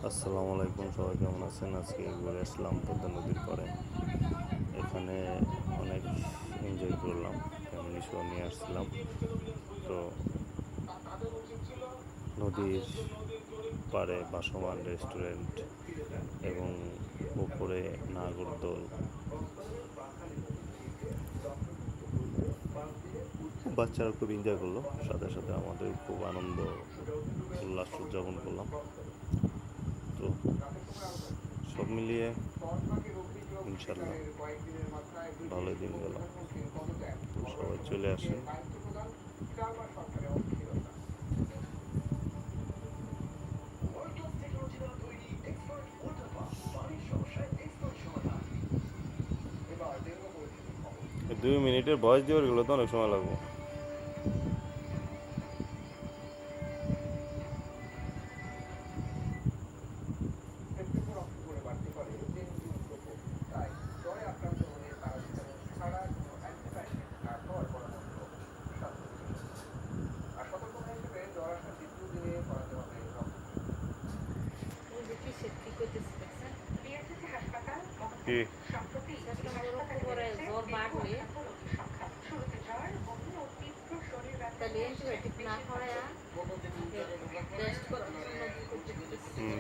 আসসালামু আলাইকুম, সবাই কেমন আছেন? আজকে ঘুরে আসলাম পদ্মা নদীর পরে। এখানে অনেক এনজয় করলাম, ফ্যামিলি শো নিয়ে আসছিলাম। তো নদীর পাড়ে ভাসমান রেস্টুরেন্ট এবং উপরে নাগরদোল, বাচ্চারা খুব এনজয় করলো, সাথে সাথে আমাদের খুব আনন্দ উল্লাস উদযাপন করলাম। তো সব মিলিয়ে ইনশাল্লাহ ভালোই দিন গেল। তো সবাই চলে আসেন। এই 2 মিনিটের ভয়েস দিয়ে গেলে তো অনেক সময় লাগবে। কি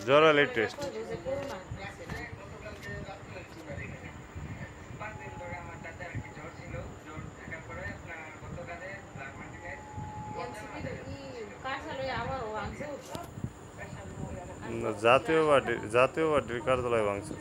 জ্বর হলে টেস্ট জাতীয় পার্টির কার্যালয় ভাঙছে।